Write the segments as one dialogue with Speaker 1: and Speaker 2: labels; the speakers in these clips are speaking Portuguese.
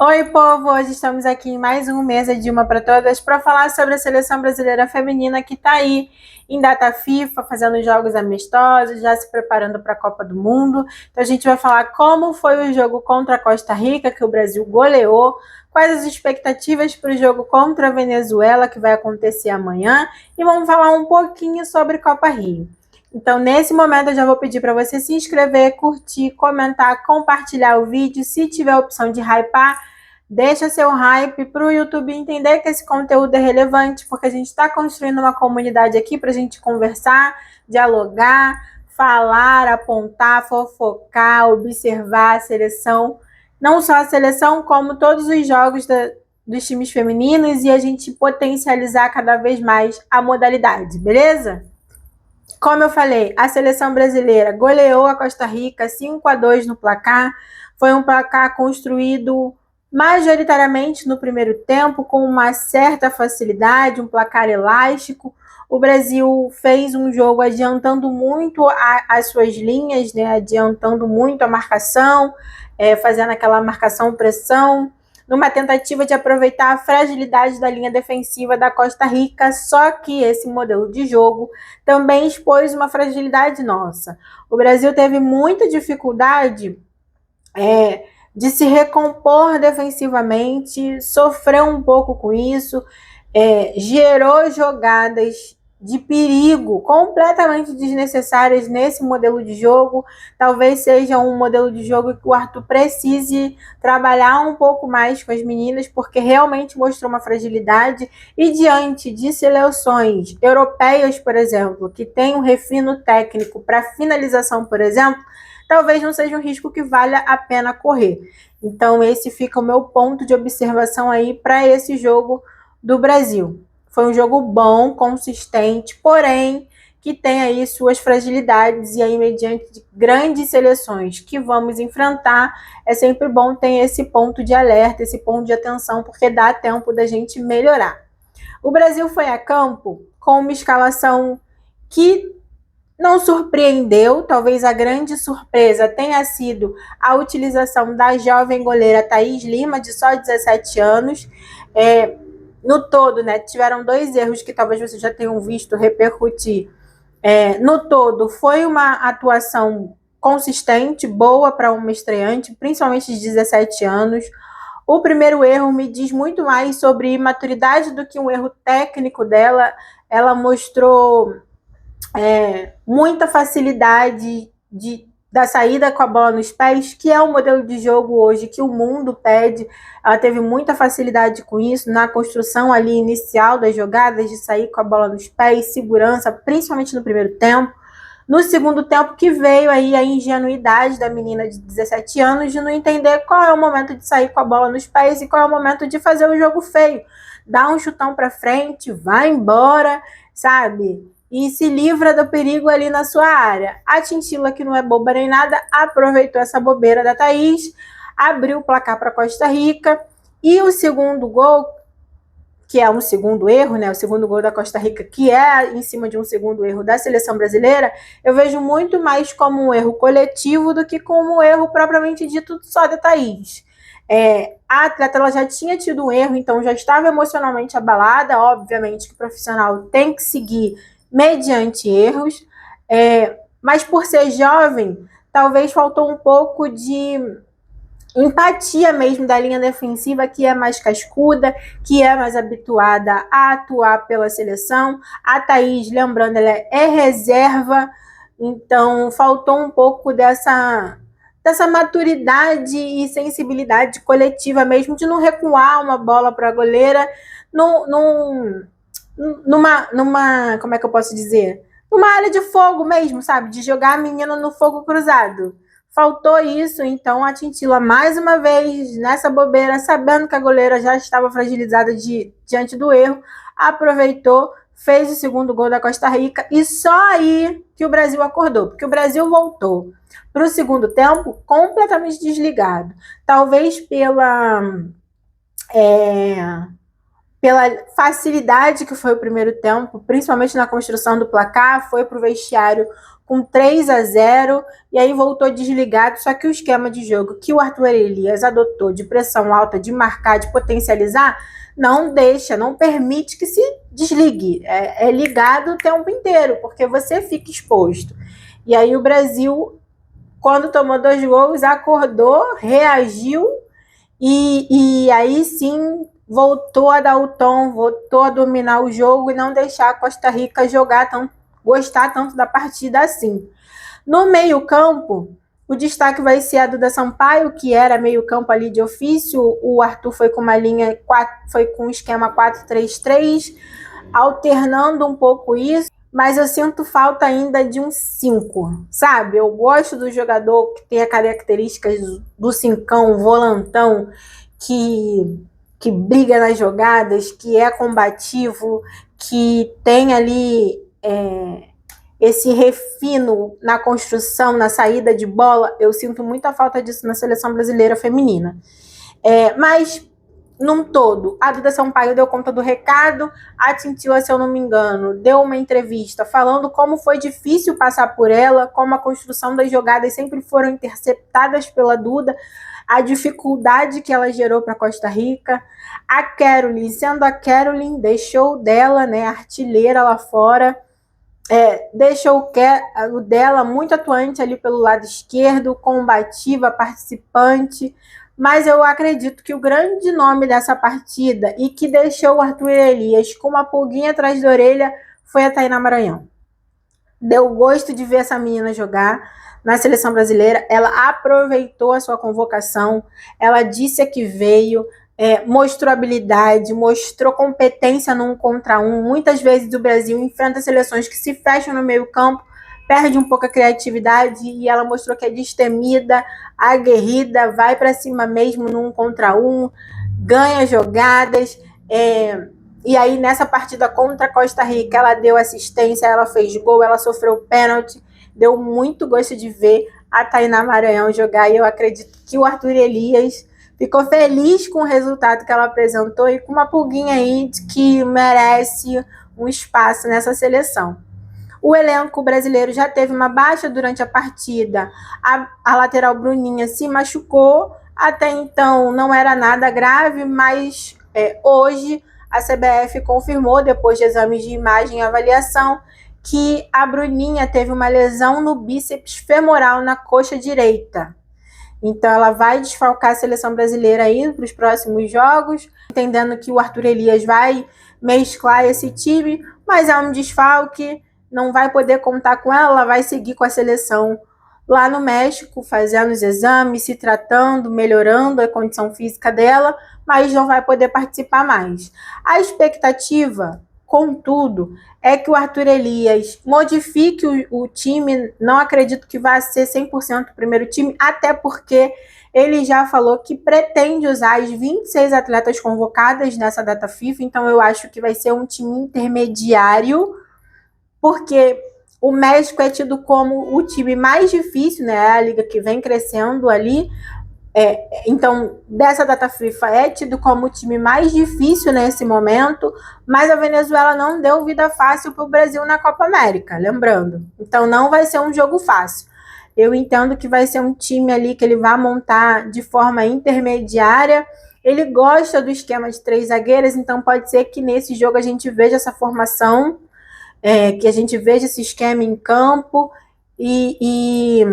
Speaker 1: Oi, povo! Hoje estamos aqui em mais um Mesa de Uma para Todas para falar sobre a seleção brasileira feminina que está aí em data FIFA, fazendo jogos amistosos, já se preparando para a Copa do Mundo. Então a gente vai falar como foi o jogo contra a Costa Rica, que o Brasil goleou, quais as expectativas para o jogo contra a Venezuela, que vai acontecer amanhã, e vamos falar um pouquinho sobre Copa Rio. Então, nesse momento, eu já vou pedir para você se inscrever, curtir, comentar, compartilhar o vídeo. Se tiver a opção de hypar, deixa seu hype para o YouTube entender que esse conteúdo é relevante, porque a gente está construindo uma comunidade aqui para a gente conversar, dialogar, falar, apontar, fofocar, observar a seleção. Não só a seleção, como todos os jogos dos times femininos e a gente potencializar cada vez mais a modalidade, beleza? Como eu falei, a seleção brasileira goleou a Costa Rica 5-2 no placar. Foi um placar construído majoritariamente no primeiro tempo, com uma certa facilidade, um placar elástico. O Brasil fez um jogo adiantando muito as suas linhas, né? Adiantando muito a marcação, fazendo aquela marcação-pressão, numa tentativa de aproveitar a fragilidade da linha defensiva da Costa Rica, só que esse modelo de jogo também expôs uma fragilidade nossa. O Brasil teve muita dificuldade de se recompor defensivamente, sofreu um pouco com isso, gerou jogadas de perigo completamente desnecessárias nesse modelo de jogo. Talvez seja um modelo de jogo que o Arthur precise trabalhar um pouco mais com as meninas, porque realmente mostrou uma fragilidade, e diante de seleções europeias, por exemplo, que tem um refino técnico para finalização, por exemplo, talvez não seja um risco que valha a pena correr. Então esse fica o meu ponto de observação aí para esse jogo do Brasil. Foi um jogo bom, consistente, porém que tem aí suas fragilidades, e aí mediante grandes seleções que vamos enfrentar, é sempre bom ter esse ponto de alerta, esse ponto de atenção, porque dá tempo da gente melhorar. O Brasil foi a campo com uma escalação que não surpreendeu. Talvez a grande surpresa tenha sido a utilização da jovem goleira Thaís Lima, de só 17 anos. No todo, né, tiveram 2 erros que talvez vocês já tenham visto repercutir. No todo, foi uma atuação consistente, boa para uma estreante, principalmente de 17 anos. O primeiro erro me diz muito mais sobre maturidade do que um erro técnico dela. Ela mostrou muita facilidade da saída com a bola nos pés, que é o modelo de jogo hoje que o mundo pede. Ela teve muita facilidade com isso, na construção ali inicial das jogadas, de sair com a bola nos pés, segurança, principalmente no primeiro tempo. No segundo tempo que veio aí a ingenuidade da menina de 17 anos de não entender qual é o momento de sair com a bola nos pés e qual é o momento de fazer o jogo feio. Dá um chutão para frente, vai embora, sabe? E se livra do perigo ali na sua área. A Tintila, que não é boba nem nada, aproveitou essa bobeira da Thaís, abriu o placar para Costa Rica, e o segundo gol, que é um segundo erro, né? O segundo gol da Costa Rica, que é em cima de um segundo erro da seleção brasileira, eu vejo muito mais como um erro coletivo do que como um erro propriamente dito só da Thaís. A atleta ela já tinha tido um erro, então já estava emocionalmente abalada. Obviamente que o profissional tem que seguir mediante erros, mas por ser jovem, talvez faltou um pouco de empatia mesmo da linha defensiva, que é mais cascuda, que é mais habituada a atuar pela seleção. A Thaís, lembrando, ela é reserva, então faltou um pouco dessa maturidade e sensibilidade coletiva mesmo, de não recuar uma bola para a goleira numa, como é que eu posso dizer? Numa área de fogo mesmo, sabe? De jogar a menina no fogo cruzado. Faltou isso, então a Tintila, mais uma vez, nessa bobeira, sabendo que a goleira já estava fragilizada diante do erro, aproveitou, fez o segundo gol da Costa Rica, e só aí que o Brasil acordou, porque o Brasil voltou para o segundo tempo completamente desligado. Talvez pela facilidade que foi o primeiro tempo, principalmente na construção do placar, foi para o vestiário com 3-0, e aí voltou desligado. Só que o esquema de jogo que o Arthur Elias adotou, de pressão alta, de marcar, de potencializar, não deixa, não permite que se desligue. É ligado o tempo inteiro, porque você fica exposto. E aí o Brasil, quando tomou 2 gols, acordou, reagiu, e aí sim voltou a dar o tom, voltou a dominar o jogo e não deixar a Costa Rica gostar tanto da partida assim. No meio-campo, o destaque vai ser a Duda Sampaio, que era meio-campo ali de ofício. O Arthur foi com uma linha 4, foi com um esquema 4-3-3, alternando um pouco isso, mas eu sinto falta ainda de um 5, sabe? Eu gosto do jogador que tem as características do cincão, volantão, que briga nas jogadas, que é combativo, que tem ali esse refino na construção, na saída de bola. Eu sinto muita falta disso na seleção brasileira feminina. Mas, num todo, a Duda Sampaio deu conta do recado. A Tintila, se eu não me engano, deu uma entrevista falando como foi difícil passar por ela, como a construção das jogadas sempre foram interceptadas pela Duda, a dificuldade que ela gerou para Costa Rica. A Caroline, sendo a Caroline, deixou dela, né, artilheira lá fora, deixou o dela muito atuante ali pelo lado esquerdo, combativa, participante. Mas eu acredito que o grande nome dessa partida e que deixou o Arthur Elias com uma pulguinha atrás da orelha foi a Tainá Maranhão. Deu gosto de ver essa menina jogar na seleção brasileira. Ela aproveitou a sua convocação, ela disse a que veio, mostrou habilidade, mostrou competência no 1 contra 1. Muitas vezes o Brasil enfrenta seleções que se fecham no meio campo, perde um pouco a criatividade, e ela mostrou que é destemida, aguerrida, vai para cima mesmo no 1 contra 1, ganha jogadas. E aí nessa partida contra a Costa Rica, ela deu assistência, ela fez gol, ela sofreu pênalti. Deu muito gosto de ver a Tainá Maranhão jogar, e eu acredito que o Arthur Elias ficou feliz com o resultado que ela apresentou e com uma pulguinha aí de que merece um espaço nessa seleção. O elenco brasileiro já teve uma baixa durante a partida. A lateral Bruninha se machucou. Até então não era nada grave, mas hoje a CBF confirmou, depois de exames de imagem e avaliação, que a Bruninha teve uma lesão no bíceps femoral na coxa direita. Então ela vai desfalcar a seleção brasileira aí para os próximos jogos, entendendo que o Arthur Elias vai mesclar esse time, mas é um desfalque, não vai poder contar com ela. Ela vai seguir com a seleção lá no México, fazendo os exames, se tratando, melhorando a condição física dela, mas não vai poder participar mais. A expectativa, contudo, é que o Arthur Elias modifique o time. Não acredito que vá ser 100% o primeiro time, até porque ele já falou que pretende usar as 26 atletas convocadas nessa data FIFA, então eu acho que vai ser um time intermediário, porque o México é tido como o time mais difícil, né? A liga que vem crescendo ali. Então, dessa data FIFA é tido como o time mais difícil nesse momento, mas a Venezuela não deu vida fácil para o Brasil na Copa América, lembrando. Então, não vai ser um jogo fácil. Eu entendo que vai ser um time ali que ele vai montar de forma intermediária. Ele gosta do esquema de 3 zagueiras, então pode ser que nesse jogo a gente veja essa formação, que a gente veja esse esquema em campo e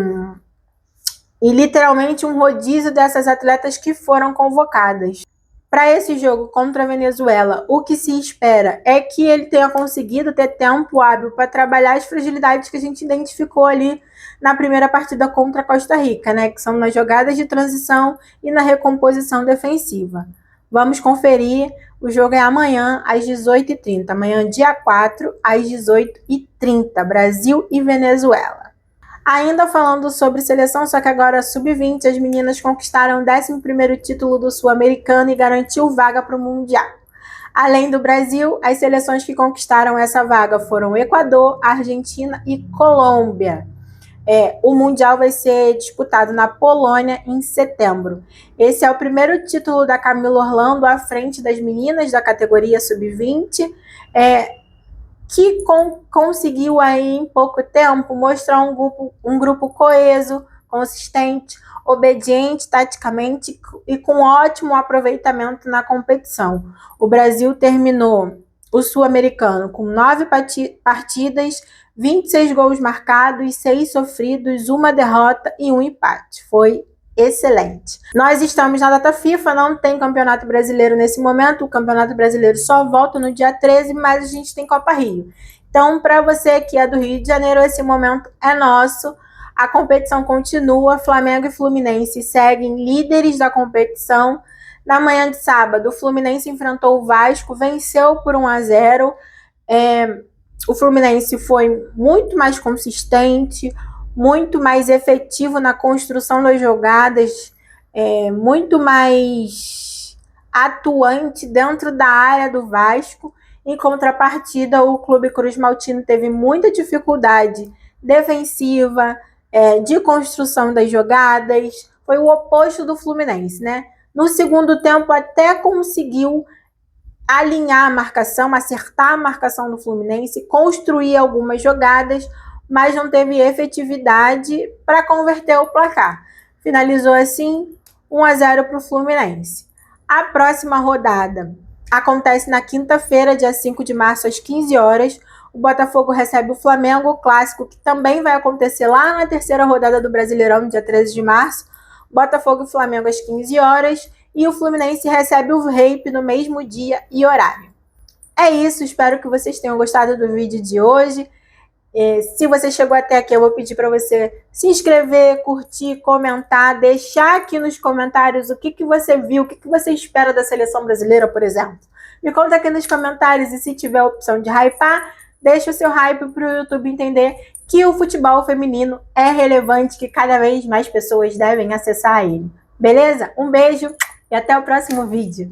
Speaker 1: literalmente um rodízio dessas atletas que foram convocadas. Para esse jogo contra a Venezuela, o que se espera é que ele tenha conseguido ter tempo hábil para trabalhar as fragilidades que a gente identificou ali na primeira partida contra a Costa Rica, né? Que são nas jogadas de transição e na recomposição defensiva. Vamos conferir. O jogo é amanhã, às 18h30. Amanhã, dia 4, às 18h30. Brasil e Venezuela. Ainda falando sobre seleção, só que agora sub-20, as meninas conquistaram o 11º título do Sul-Americano e garantiu vaga para o Mundial. Além do Brasil, as seleções que conquistaram essa vaga foram Equador, Argentina e Colômbia. O Mundial vai ser disputado na Polônia em setembro. Esse é o primeiro título da Camila Orlando à frente das meninas da categoria sub-20, que conseguiu aí em pouco tempo mostrar um grupo coeso, consistente, obediente taticamente e com ótimo aproveitamento na competição. O Brasil terminou o Sul-Americano com 9 partidas, 26 gols marcados, 6 sofridos, 1 derrota e 1 empate. Foi excelente. Nós estamos na data FIFA, não tem Campeonato Brasileiro nesse momento, o Campeonato Brasileiro só volta no dia 13, mas a gente tem Copa Rio. Então, para você que é do Rio de Janeiro, esse momento é nosso. A competição continua, Flamengo e Fluminense seguem líderes da competição. Na manhã de sábado, o Fluminense enfrentou o Vasco, venceu por 1-0. O Fluminense foi muito mais consistente, muito mais efetivo na construção das jogadas, muito mais atuante dentro da área do Vasco. Em contrapartida, o Clube Cruz Maltino teve muita dificuldade defensiva, de construção das jogadas. Foi o oposto do Fluminense, né? No segundo tempo até conseguiu alinhar a marcação, acertar a marcação do Fluminense, construir algumas jogadas, mas não teve efetividade para converter o placar. Finalizou assim 1-0 para o Fluminense. A próxima rodada acontece na quinta-feira, dia 5 de março, às 15 horas. O Botafogo recebe o Flamengo, o clássico que também vai acontecer lá na terceira rodada do Brasileirão, no dia 13 de março. Botafogo e Flamengo às 15 horas. E o Fluminense recebe o Reipe no mesmo dia e horário. É isso, espero que vocês tenham gostado do vídeo de hoje. Se você chegou até aqui, eu vou pedir para você se inscrever, curtir, comentar, deixar aqui nos comentários o que você viu, o que você espera da seleção brasileira, por exemplo. Me conta aqui nos comentários e se tiver a opção de hypar, deixa o seu hype para o YouTube entender que o futebol feminino é relevante, que cada vez mais pessoas devem acessar ele. Beleza? Um beijo e até o próximo vídeo.